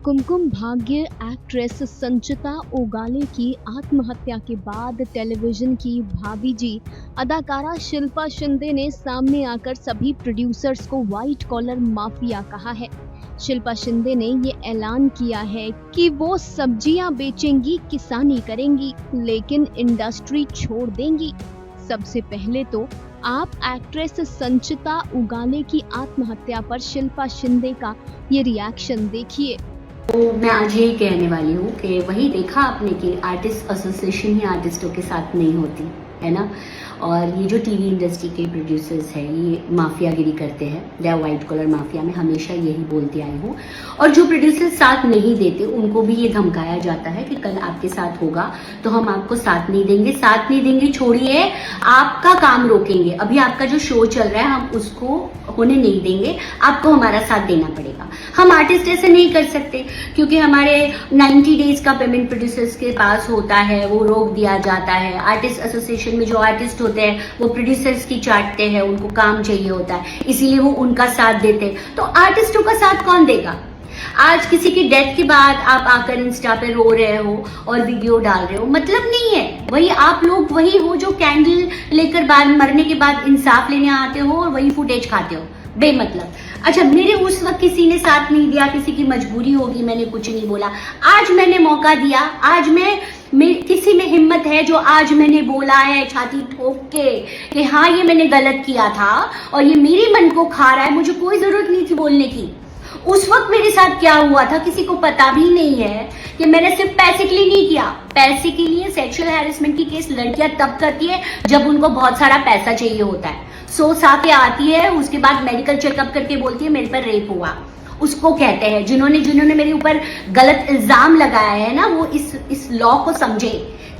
Kumkum Bhagya actress संचिता ओगाले की आत्महत्या के बाद टेलीविजन की भाभी जी अदाकारा शिल्पा शिंदे ने सामने आकर सभी प्रोड्यूसर्स को व्हाइट कॉलर माफिया कहा है। शिल्पा शिंदे ने ये ऐलान किया है कि वो सब्जियां बेचेंगी, किसानी करेंगी, लेकिन इंडस्ट्री छोड़ देंगी। सबसे पहले तो आप एक्ट्रेस संचिता ओगाले की आत्महत्या पर शिल्पा शिंदे का ये रिएक्शन देखिए। तो मैं आज यही कहने वाली हूँ कि वही देखा आपने कि आर्टिस्ट एसोसिएशन ही आर्टिस्टों के साथ नहीं होती है ना। और ये जो टीवी इंडस्ट्री के प्रोड्यूसर्स हैं ये माफियागिरी करते हैं, they are white collar mafia. मैं हमेशा यही बोलती आई हूँ। और जो प्रोड्यूसर्स साथ नहीं देते उनको भी ये धमकाया जाता है कि कल आपके साथ होगा तो हम आपको साथ नहीं देंगे। साथ नहीं देंगे छोड़िए, आपका काम रोकेंगे। अभी आपका जो शो चल रहा है हम उसको होने नहीं देंगे, आपको हमारा साथ देना पड़ेगा। हम आर्टिस्ट ऐसे नहीं कर सकते क्योंकि हमारे 90 डेज का पेमेंट प्रोड्यूसर्स के पास होता है, वो रोक दिया जाता है। आर्टिस्ट एसोसिएशन में जो आर्टिस्ट होते हैं वो प्रोड्यूसर्स की चाटते हैं, उनको काम चाहिए होता है, इसीलिए वो उनका साथ देते हैं। तो आर्टिस्टों का साथ कौन देगा? आज किसी की डेथ के बाद आप आकर इंस्टा पे रो रहे हो और वीडियो डाल रहे हो, मतलब नहीं है। वही आप लोग वही हो जो कैंडल लेकर बाद मरने के बाद इंसाफ लेने आते हो और वही फुटेज खाते हो बेमतलब। अच्छा, मेरे उस वक्त किसी ने साथ नहीं दिया, किसी की मजबूरी होगी, मैंने कुछ नहीं बोला। आज मैंने मौका दिया, आज मैं किसी में हिम्मत है जो आज मैंने बोला है छाती ठोक के कि हाँ ये मैंने गलत किया था और ये मेरे मन को खा रहा है। मुझे कोई जरूरत नहीं थी बोलने की। उस वक्त मेरे साथ क्या हुआ था किसी को पता भी नहीं है कि मैंने सिर्फ पैसे के लिए नहीं किया। पैसे के लिए सेक्सुअल हैरेसमेंट की केस लड़कियां तब करती है जब उनको बहुत सारा पैसा चाहिए होता है। सोच के आती है, उसके बाद मेडिकल चेकअप करके बोलती है मेरे पर रेप हुआ। उसको कहते हैं जिन्होंने मेरे ऊपर गलत इल्जाम लगाया है ना, वो इस लॉ को समझे।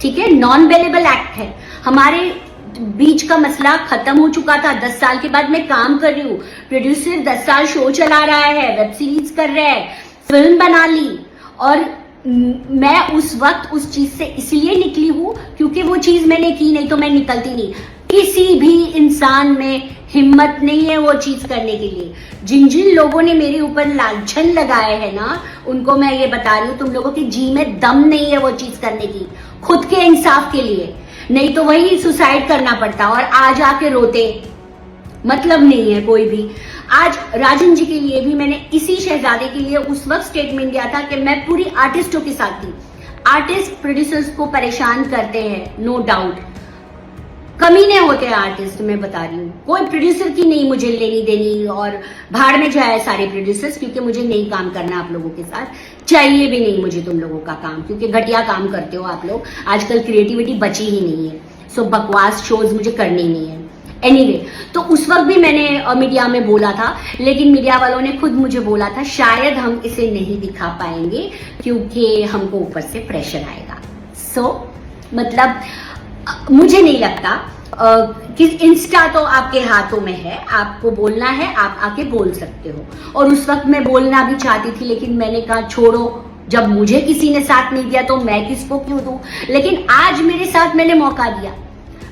ठीक है, नॉन बेलेबल एक्ट है। हमारे बीच का मसला खत्म हो चुका था। 10 साल के बाद मैं काम कर रही हूँ। प्रोड्यूसर 10 साल शो चला रहा है, वेब सीरीज कर रहा है, फिल्म बना ली। और मैं उस वक्त उस चीज से इसलिए निकली हूँ क्योंकि वो चीज मैंने की, नहीं तो मैं निकलती नहीं। किसी भी इंसान में हिम्मत नहीं है वो चीज करने के लिए। जिन जिन लोगों ने मेरे ऊपर लांछन लगाए हैं ना, उनको मैं ये बता रही हूँ तुम लोगों के जी में दम नहीं है वो चीज करने की, खुद के इंसाफ के लिए। नहीं तो वही सुसाइड करना पड़ता और आज आके रोते, मतलब नहीं है कोई भी। आज राजन जी के लिए भी मैंने इसी शहजादे के लिए उस वक्त स्टेटमेंट दिया था कि मैं पूरी आर्टिस्टों के साथ थी। आर्टिस्ट प्रोड्यूसर्स को परेशान करते हैं, नो डाउट, कमीने होते हैं आर्टिस्ट। मैं बता रही हूँ कोई प्रोड्यूसर की नहीं मुझे लेनी देनी, और भाड़ में जाए सारे प्रोड्यूसर्स, क्योंकि मुझे नहीं काम करना आप लोगों के साथ, चाहिए भी नहीं मुझे तुम लोगों का काम, क्योंकि घटिया काम करते हो आप लोग। आजकल क्रिएटिविटी बची ही नहीं है। सो बकवास शोज मुझे करने ही नहीं है। एनीवे, तो उस वक्त भी मैंने मीडिया में बोला था, लेकिन मीडिया वालों ने खुद मुझे बोला था शायद हम इसे नहीं दिखा पाएंगे क्योंकि हमको ऊपर से प्रेशर आएगा। सो मतलब मुझे नहीं लगता कि इंस्टा तो आपके हाथों में है, आपको बोलना है आप आके बोल सकते हो। और उस वक्त मैं बोलना भी चाहती थी, लेकिन मैंने कहा छोड़ो, जब मुझे किसी ने साथ नहीं दिया तो मैं किसको क्यों दूं। लेकिन आज मेरे साथ मैंने मौका दिया।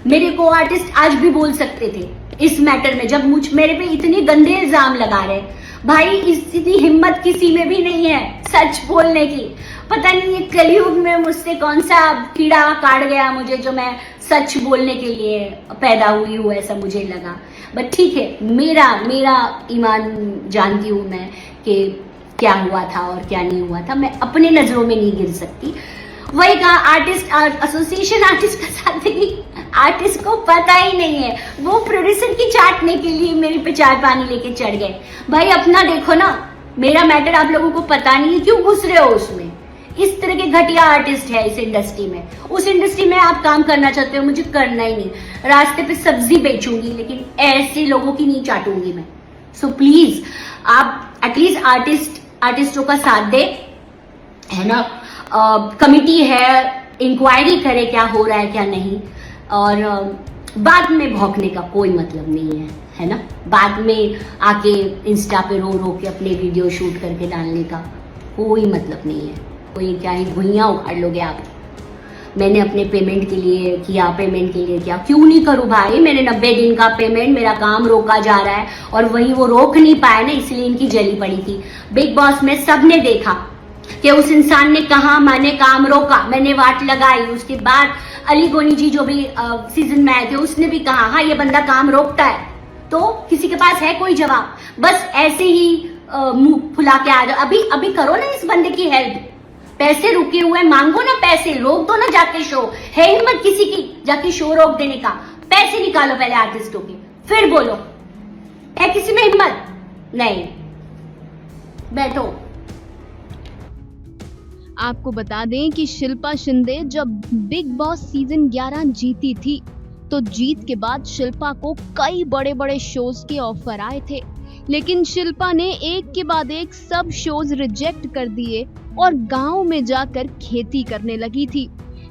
मेरे को आर्टिस्ट आज भी बोल सकते थे इस मैटर में, जब मेरे पे इतने गंदे इल्जाम लगा रहे। भाई इतनी हिम्मत किसी में भी नहीं है सच बोलने की। पता नहीं ये कलयुग में मुझसे कौन सा कीड़ा काट गया मुझे, जो मैं सच बोलने के लिए पैदा हुई हूँ, ऐसा मुझे लगा। बट ठीक है, मेरा ईमान जानती हूँ मैं कि क्या हुआ था और क्या नहीं हुआ था। मैं अपने नजरों में नहीं गिर सकती। वही कहा, आर्टिस्ट एसोसिएशन आर्टिस्ट का साथ देगी। आर्टिस्ट को पता ही नहीं है, वो प्रोड्यूसर की चाटने के लिए मेरे पे चार पानी लेके चढ़ गए। भाई अपना देखो ना, मेरा मैटर आप लोगों को पता नहीं है, क्यों घुस रहे हो उसमें? इस तरह के घटिया आर्टिस्ट है इस इंडस्ट्री में। उस इंडस्ट्री में आप काम करना चाहते हो, मुझे करना ही नहीं। रास्ते पे सब्जी बेचूंगी लेकिन ऐसे लोगों की नहीं चाटूंगी मैं। सो प्लीज आप एटलीस्ट आर्टिस्टों का साथ दे, है ना। कमिटी है, इंक्वायरी करे क्या हो रहा है क्या नहीं, और बाद में भौंकने का कोई मतलब नहीं है ना। बाद में आके इंस्टा पे रो के अपने वीडियो शूट करके डालने का कोई मतलब नहीं है। कोई क्या ही भुइयां उखाड़ लोगे आप। मैंने अपने पेमेंट के लिए किया, क्यों नहीं करूं भाई? मैंने 90 दिन का पेमेंट, मेरा काम रोका जा रहा है और वही वो रोक नहीं पाए ना, इसलिए इनकी जली पड़ी थी। बिग बॉस में सबने देखा कि उस इंसान ने कहा मैंने काम रोका, मैंने वाट लगाई। उसके बाद अली गोनी जी जो भी सीजन में आए थे उसने भी कहा हाँ ये बंदा काम रोकता है। तो किसी के पास है कोई जवाब? बस ऐसे ही मुंह फुला के आ जाओ। अभी करो ना इस बंदे की हेल्प। पैसे रुके हुए मांगो ना, पैसे रोक दो ना जाके शो। है हिम्मत किसी की जाके शो रोक देने का? पैसे निकालो पहले आर्टिस्टों के, फिर बोलो। है किसी में हिम्मत? नहीं। बैठो। आपको बता दें कि शिल्पा शिंदे जब बिग बॉस सीजन 11 जीती थी तो जीत के बाद शिल्पा को कई बड़े बड़े शोज के ऑफर आए थे, लेकिन शिल्पा ने एक के बाद एक सब शोज रिजेक्ट कर दिए और गांव में जाकर खेती करने लगी थी।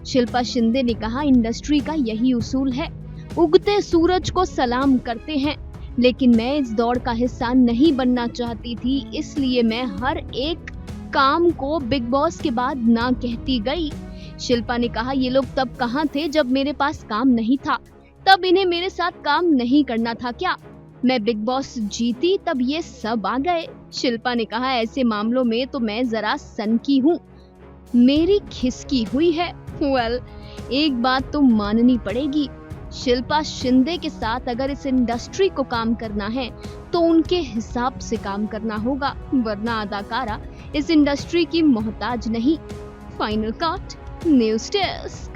शिल्पा शिंदे ने कहा इंडस्ट्री का यही उसूल है, उगते सूरज को सलाम करते हैं, लेकिन मैं इस दौड़ का हिस्सा नहीं बनना चाहती थी, इसलिए मैं हर एक काम को बिग बॉस के बाद ना कहती गई। शिल्पा ने कहा ये लोग तब कहाँ थे जब मेरे पास काम नहीं था, तब इन्हें मेरे साथ काम नहीं करना था क्या? मैं बिग बॉस जीती तब ये सब आ गए। शिल्पा ने कहा ऐसे मामलों में तो मैं जरा सनकी हूँ, मेरी खिसकी हुई है। वेल, एक बात तो माननी पड़ेगी, शिल्पा शिंदे के साथ अगर इस इंडस्ट्री को काम करना है तो उनके हिसाब से काम करना होगा, वरना अदाकारा इस इंडस्ट्री की मोहताज नहीं। Final cut, news desk.